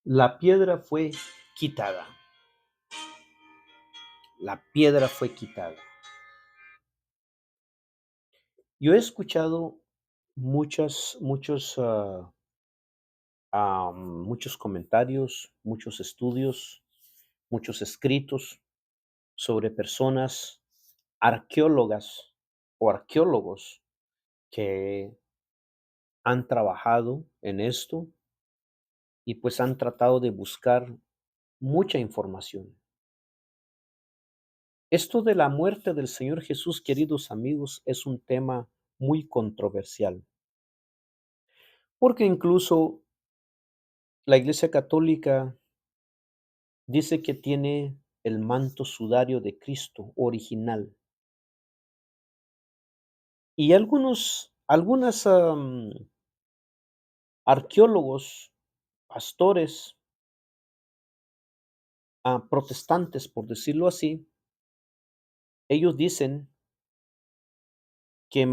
La piedra fue quitada. La piedra fue quitada. Yo he escuchado muchos comentarios, muchos estudios, muchos escritos sobre personas arqueólogas o arqueólogos que han trabajado en esto y pues han tratado de buscar mucha información. Esto de la muerte del Señor Jesús, queridos amigos, es un tema muy controversial, porque incluso la Iglesia Católica dice que tiene el manto sudario de Cristo original. Y algunas arqueólogos, pastores, protestantes, por decirlo así, ellos dicen que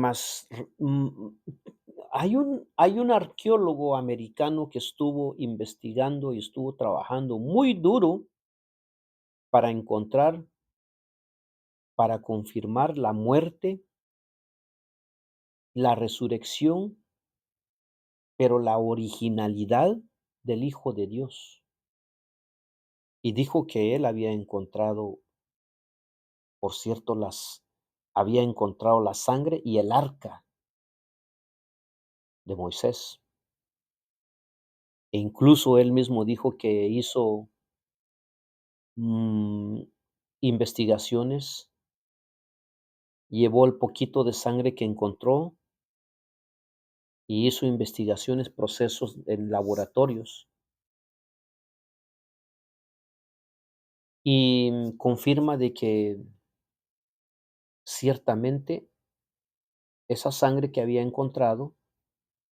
hay un arqueólogo americano que estuvo investigando y estuvo trabajando muy duro para encontrar, para confirmar la muerte, la resurrección, pero la originalidad del Hijo de Dios. Y dijo que él había encontrado, por cierto, había encontrado la sangre y el arca de Moisés. E incluso él mismo dijo que hizo mm, investigaciones, llevó el poquito de sangre que encontró y hizo investigaciones, procesos en laboratorios y confirma de que ciertamente esa sangre que había encontrado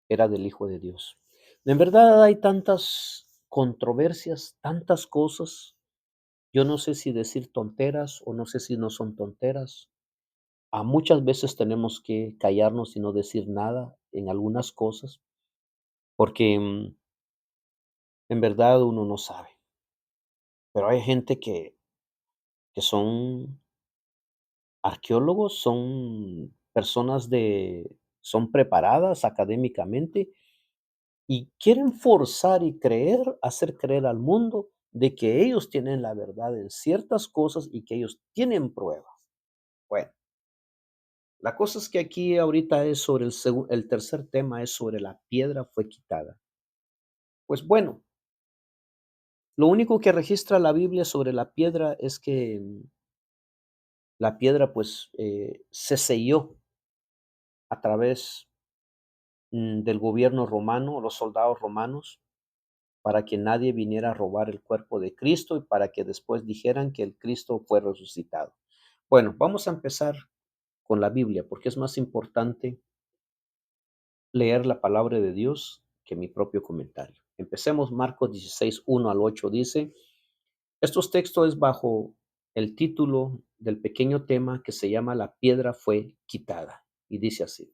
era del Hijo de Dios. En verdad hay tantas controversias, tantas cosas. Yo no sé si decir tonteras o no sé si no son tonteras. A muchas veces tenemos que callarnos y no decir nada en algunas cosas, porque en verdad uno no sabe. Pero hay gente que son arqueólogos, son preparadas académicamente y quieren forzar y hacer creer al mundo de que ellos tienen la verdad en ciertas cosas y que ellos tienen pruebas. Bueno, la cosa es que aquí ahorita es sobre el tercer tema es sobre la piedra fue quitada. Pues bueno, lo único que registra la Biblia sobre la piedra es que la piedra pues se selló a través del gobierno romano, los soldados romanos, para que nadie viniera a robar el cuerpo de Cristo y para que después dijeran que el Cristo fue resucitado. Bueno, vamos a empezar con la Biblia, porque es más importante leer la palabra de Dios que mi propio comentario. Empecemos Marcos 16, 1 al 8 dice, estos textos es bajo el título del pequeño tema que se llama La piedra fue quitada. Y dice así,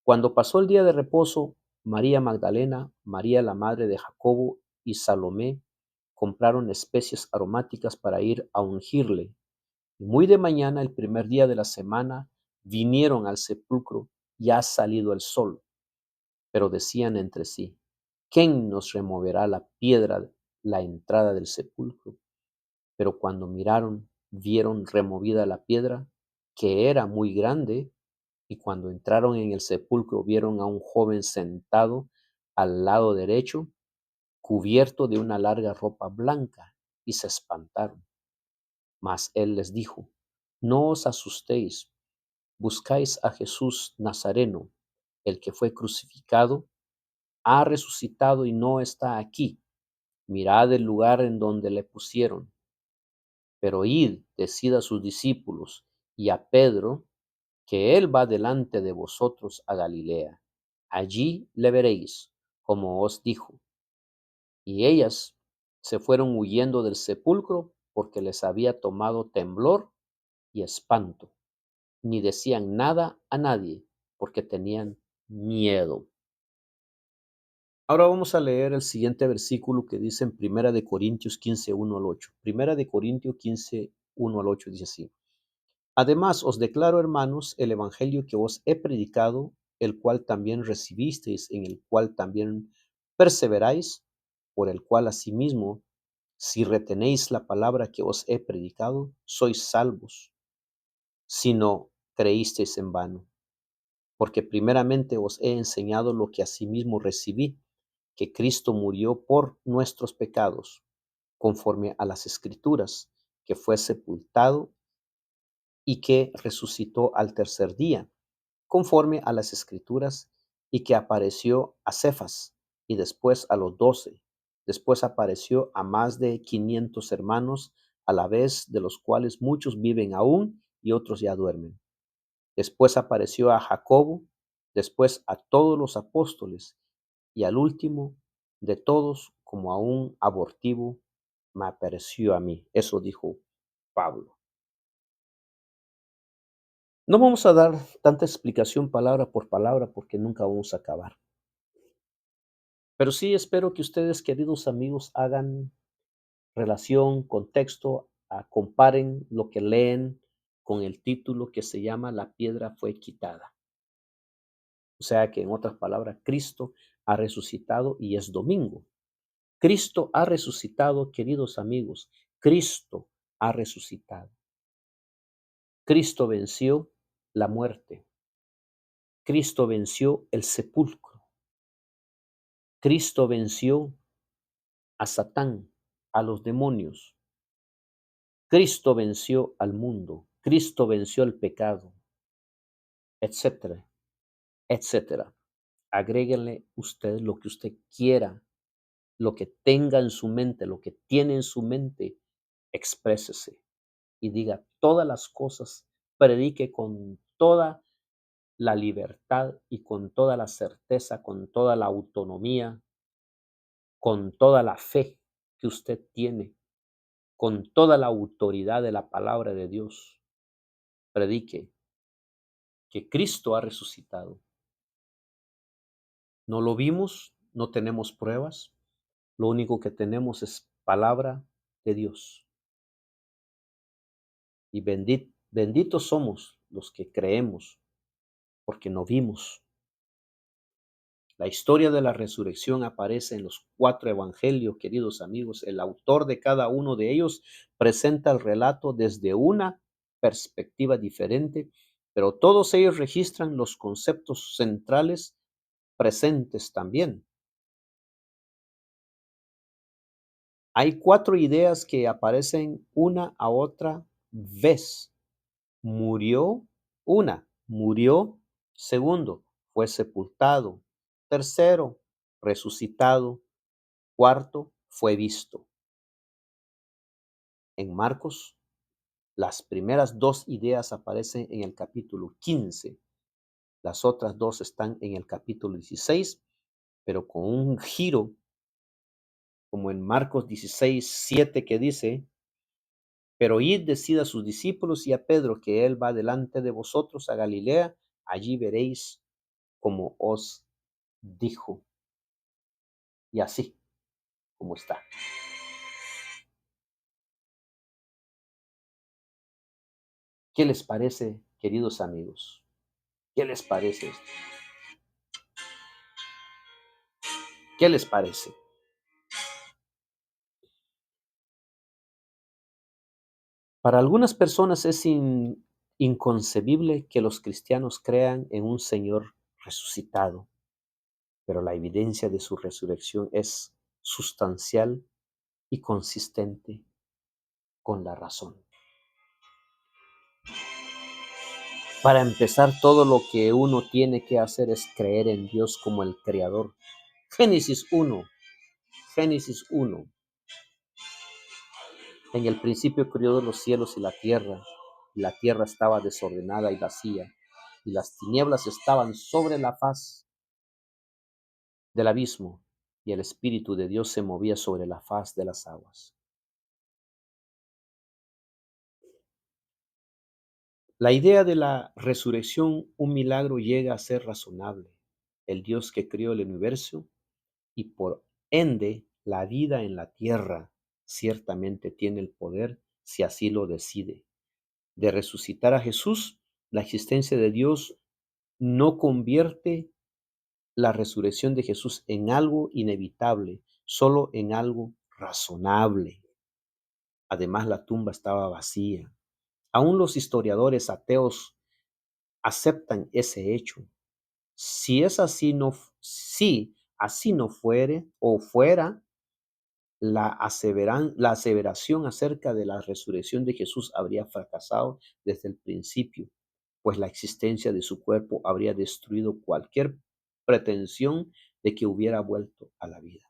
cuando pasó el día de reposo, María Magdalena, María la madre de Jacobo y Salomé compraron especies aromáticas para ir a ungirle. Y muy de mañana, el primer día de la semana, vinieron al sepulcro, ya ha salido el sol. Pero decían entre sí, ¿quién nos removerá la piedra, la entrada del sepulcro? Pero cuando miraron, vieron removida la piedra, que era muy grande, y cuando entraron en el sepulcro vieron a un joven sentado al lado derecho, cubierto de una larga ropa blanca, y se espantaron. Mas él les dijo, no os asustéis, buscáis a Jesús Nazareno, el que fue crucificado, ha resucitado y no está aquí. Mirad el lugar en donde le pusieron. Pero id, decid a sus discípulos y a Pedro, que él va delante de vosotros a Galilea. Allí le veréis, como os dijo. Y ellas se fueron huyendo del sepulcro porque les había tomado temblor y espanto. Ni decían nada a nadie porque tenían miedo. Ahora vamos a leer el siguiente versículo que dice en Primera de Corintios 15, 1 al 8. Primera de Corintios 15, 1 al 8 dice así. Además, os declaro, hermanos, el evangelio que os he predicado, el cual también recibisteis, en el cual también perseveráis, por el cual asimismo, si retenéis la palabra que os he predicado, sois salvos, si no creísteis en vano. Porque primeramente os he enseñado lo que asimismo recibí, que Cristo murió por nuestros pecados, conforme a las Escrituras, que fue sepultado y que resucitó al tercer día, conforme a las Escrituras, y que apareció a Cefas y después a los 12. Después apareció a más de 500 hermanos a la vez, de los cuales muchos viven aún y otros ya duermen. Después apareció a Jacobo, después a todos los apóstoles, y al último de todos, como a un abortivo, me apareció a mí. Eso dijo Pablo. No vamos a dar tanta explicación palabra por palabra porque nunca vamos a acabar. Pero sí espero que ustedes, queridos amigos, hagan relación, contexto, comparen lo que leen con el título que se llama La piedra fue quitada. O sea que, en otras palabras, Cristo ha resucitado y es domingo. Cristo ha resucitado, queridos amigos. Cristo ha resucitado. Cristo venció la muerte. Cristo venció el sepulcro. Cristo venció a Satán, a los demonios. Cristo venció al mundo. Cristo venció el pecado, etcétera, etcétera. Agréguenle usted lo que usted quiera, lo que tenga en su mente, lo que tiene en su mente, exprésese y diga todas las cosas, predique con toda la libertad y con toda la certeza, con toda la autonomía, con toda la fe que usted tiene, con toda la autoridad de la palabra de Dios. Predique que Cristo ha resucitado. No lo vimos, no tenemos pruebas, lo único que tenemos es palabra de Dios. Y benditos somos los que creemos, porque no vimos. La historia de la resurrección aparece en los 4 evangelios, queridos amigos. El autor de cada uno de ellos presenta el relato desde una perspectiva diferente, pero todos ellos registran los conceptos centrales presentes también. Hay 4 ideas que aparecen una a otra vez. Murió. Segundo, fue sepultado. Tercero, resucitado. Cuarto, fue visto. En Marcos, las primeras 2 ideas aparecen en el capítulo 15. Las otras 2 están en el capítulo 16, pero con un giro, como en Marcos 16:7, que dice: pero id, decid a sus discípulos y a Pedro que él va delante de vosotros a Galilea, allí veréis como os dijo. Y así como está. ¿Qué les parece, queridos amigos? ¿Qué les parece esto? ¿Qué les parece? Para algunas personas es inconcebible que los cristianos crean en un Señor resucitado, pero la evidencia de su resurrección es sustancial y consistente con la razón. Para empezar, todo lo que uno tiene que hacer es creer en Dios como el Creador. Génesis 1, Génesis 1. En el principio creó los cielos y la tierra estaba desordenada y vacía, y las tinieblas estaban sobre la faz del abismo, y el Espíritu de Dios se movía sobre la faz de las aguas. La idea de la resurrección, un milagro, llega a ser razonable. El Dios que creó el universo y por ende la vida en la tierra ciertamente tiene el poder, si así lo decide, de resucitar a Jesús. La existencia de Dios no convierte la resurrección de Jesús en algo inevitable, solo en algo razonable. Además, la tumba estaba vacía. Aún los historiadores ateos aceptan ese hecho. Si es así, si así no fuere o fuera, la aseveración acerca de la resurrección de Jesús habría fracasado desde el principio, pues la existencia de su cuerpo habría destruido cualquier pretensión de que hubiera vuelto a la vida.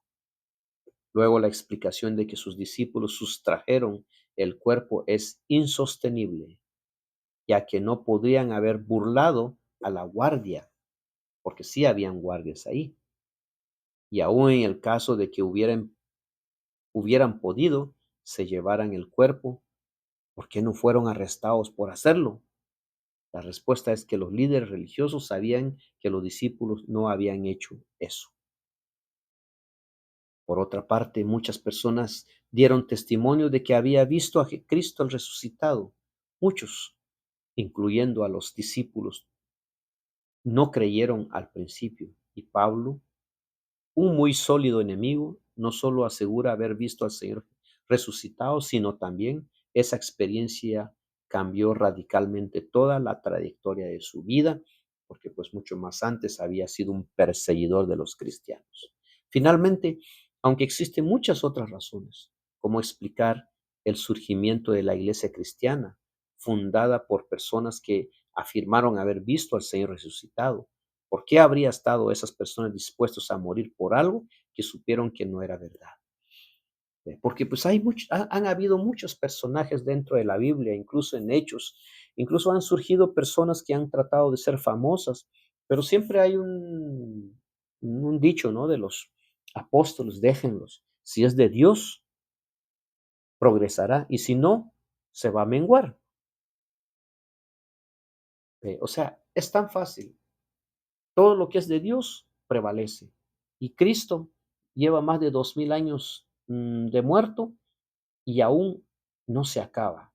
Luego, la explicación de que sus discípulos sustrajeron el cuerpo es insostenible, ya que no podrían haber burlado a la guardia, porque sí habían guardias ahí. Y aún en el caso de que hubieran podido, se llevaran el cuerpo, ¿por qué no fueron arrestados por hacerlo? La respuesta es que los líderes religiosos sabían que los discípulos no habían hecho eso. Por otra parte, muchas personas dieron testimonio de que había visto a Cristo el resucitado. Muchos, incluyendo a los discípulos, no creyeron al principio. Y Pablo, un muy sólido enemigo, no solo asegura haber visto al Señor resucitado, sino también esa experiencia cambió radicalmente toda la trayectoria de su vida, porque pues mucho más antes había sido un perseguidor de los cristianos. Finalmente, aunque existen muchas otras razones, como explicar el surgimiento de la iglesia cristiana, fundada por personas que afirmaron haber visto al Señor resucitado, ¿por qué habría estado esas personas dispuestos a morir por algo que supieron que no era verdad? Porque pues han habido muchos personajes dentro de la Biblia, incluso en Hechos, incluso han surgido personas que han tratado de ser famosas, pero siempre hay un dicho, ¿no? De los apóstoles, déjenlos. Si es de Dios, progresará, y si no, se va a menguar. O sea, es tan fácil. Todo lo que es de Dios prevalece. Y Cristo lleva más de 2000 años de muerto y aún no se acaba.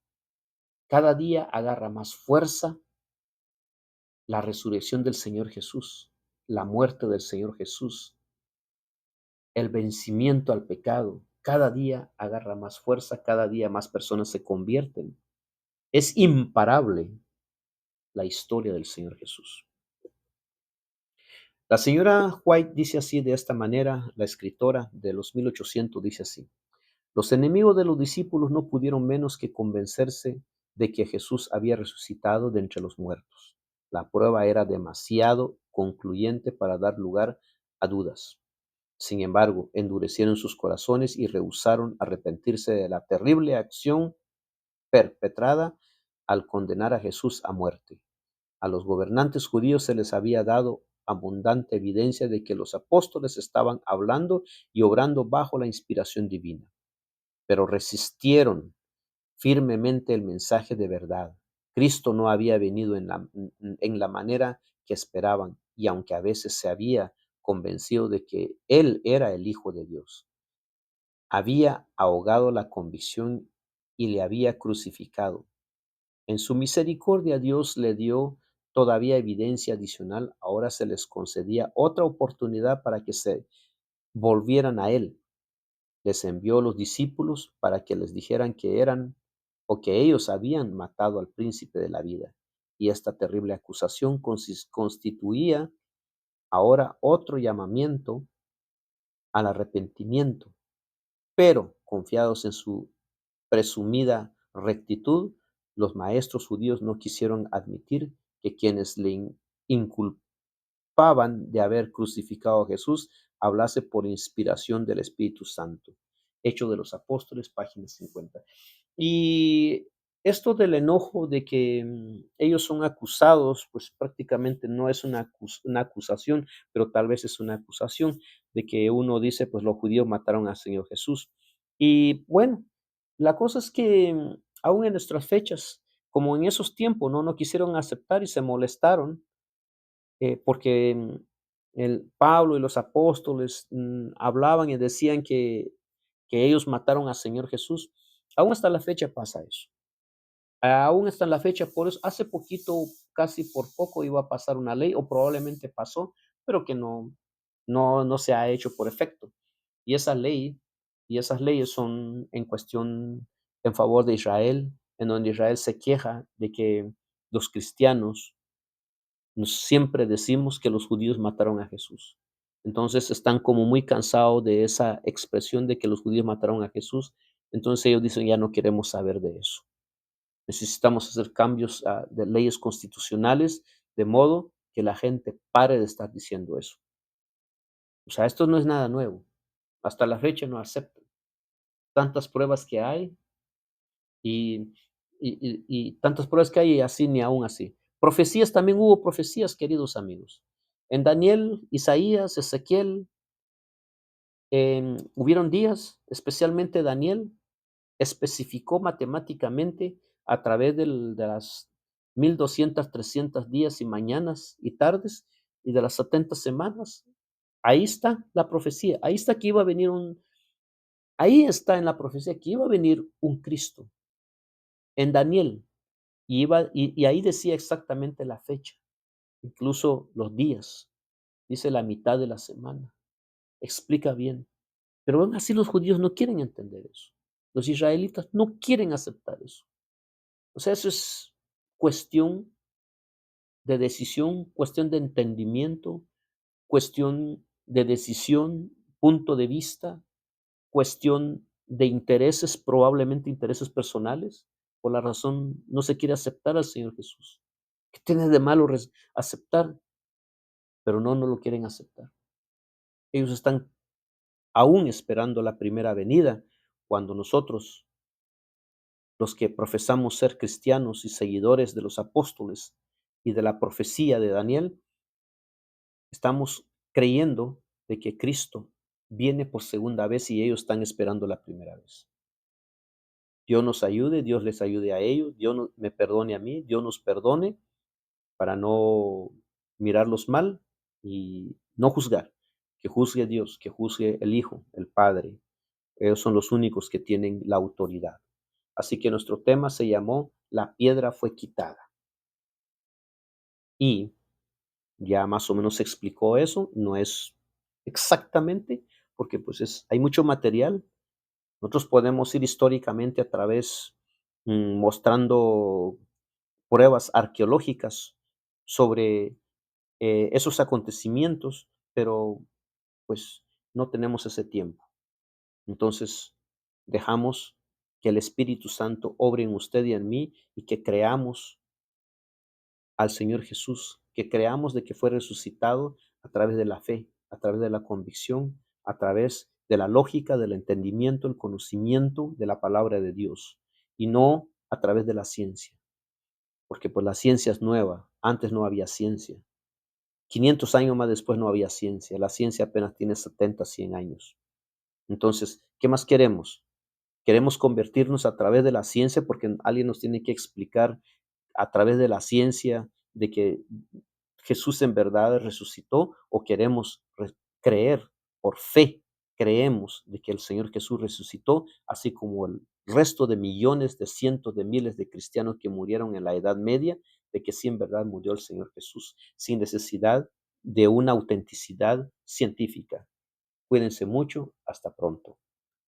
Cada día agarra más fuerza la resurrección del Señor Jesús, la muerte del Señor Jesús, el vencimiento al pecado. Cada día agarra más fuerza, cada día más personas se convierten. Es imparable la historia del Señor Jesús. La señora White dice así de esta manera, la escritora de los 1800 dice así: los enemigos de los discípulos no pudieron menos que convencerse de que Jesús había resucitado de entre los muertos. La prueba era demasiado concluyente para dar lugar a dudas. Sin embargo, endurecieron sus corazones y rehusaron arrepentirse de la terrible acción perpetrada al condenar a Jesús a muerte. A los gobernantes judíos se les había dado abundante evidencia de que los apóstoles estaban hablando y obrando bajo la inspiración divina, pero resistieron firmemente el mensaje de verdad. Cristo no había venido en la manera que esperaban, y aunque a veces se había convencido de que Él era el Hijo de Dios, había ahogado la convicción y le había crucificado. En su misericordia Dios le dio todavía evidencia adicional. Ahora se les concedía otra oportunidad para que se volvieran a Él. Les envió los discípulos para que les dijeran que eran o que ellos habían matado al príncipe de la vida. Y esta terrible acusación constituía ahora otro llamamiento al arrepentimiento. Pero, confiados en su presumida rectitud, los maestros judíos no quisieron admitir que quienes le inculpaban de haber crucificado a Jesús hablase por inspiración del Espíritu Santo. Hecho de los Apóstoles, página 50. Y esto del enojo de que ellos son acusados, pues prácticamente no es una acusación, pero tal vez es una acusación de que uno dice, pues los judíos mataron al Señor Jesús. Y bueno, la cosa es que aún en nuestras fechas, como en esos tiempos, no quisieron aceptar y se molestaron porque El Pablo y los apóstoles, hablaban y decían que ellos mataron al Señor Jesús. Aún hasta la fecha pasa eso. Aún hasta la fecha, por eso hace poquito, casi por poco iba a pasar una ley, o probablemente pasó, pero que no se ha hecho por efecto. Y esa ley y esas leyes son en cuestión en favor de Israel, en donde Israel se queja de que los cristianos nos siempre decimos que los judíos mataron a Jesús. Entonces están como muy cansados de esa expresión de que los judíos mataron a Jesús. Entonces ellos dicen, ya no queremos saber de eso. Necesitamos hacer cambios de leyes constitucionales de modo que la gente pare de estar diciendo eso. O sea, esto no es nada nuevo. Hasta la fecha no aceptan. Tantas pruebas que hay y, y tantas pruebas que hay y así ni aún así. Profecías, también hubo profecías, queridos amigos. En Daniel, Isaías, Ezequiel, hubieron días, especialmente Daniel, especificó matemáticamente a través de las 1200, 300 días y mañanas y tardes y de las 70 semanas. Ahí está la profecía. Ahí está que iba a venir ahí está en la profecía que iba a venir un Cristo. En Daniel, y ahí decía exactamente la fecha, incluso los días. Dice la mitad de la semana. Explica bien. Pero aún así los judíos no quieren entender eso. Los israelitas no quieren aceptar eso. O sea, eso es cuestión de decisión, cuestión de entendimiento, cuestión de decisión, punto de vista, cuestión de intereses, probablemente intereses personales. Por la razón no se quiere aceptar al Señor Jesús. ¿Qué tiene de malo aceptar? Pero no lo quieren aceptar. Ellos están aún esperando la primera venida, cuando nosotros, los que profesamos ser cristianos y seguidores de los apóstoles y de la profecía de Daniel, estamos creyendo de que Cristo viene por segunda vez y ellos están esperando la primera vez. Dios nos ayude, Dios les ayude a ellos, me perdone a mí, Dios nos perdone para no mirarlos mal y no juzgar. Que juzgue Dios, que juzgue el Hijo, el Padre. Ellos son los únicos que tienen la autoridad. Así que nuestro tema se llamó La piedra fue quitada. Y ya más o menos se explicó eso, no es exactamente, porque pues hay mucho material. Nosotros podemos ir históricamente a través, mostrando pruebas arqueológicas sobre esos acontecimientos, pero pues no tenemos ese tiempo. Entonces, dejamos que el Espíritu Santo obre en usted y en mí y que creamos al Señor Jesús, que creamos de que fue resucitado a través de la fe, a través de la convicción, a través de la lógica, del entendimiento, el conocimiento de la palabra de Dios y no a través de la ciencia, porque pues la ciencia es nueva, antes no había ciencia. 500 años más después no había ciencia, la ciencia apenas tiene 70, 100 años. Entonces, ¿qué más queremos? Queremos convertirnos a través de la ciencia porque alguien nos tiene que explicar a través de la ciencia de que Jesús en verdad resucitó, o queremos creer por fe, creemos de que el Señor Jesús resucitó, así como el resto de millones, de cientos de miles de cristianos que murieron en la Edad Media, de que sí en verdad murió el Señor Jesús, sin necesidad de una autenticidad científica. Cuídense mucho, hasta pronto.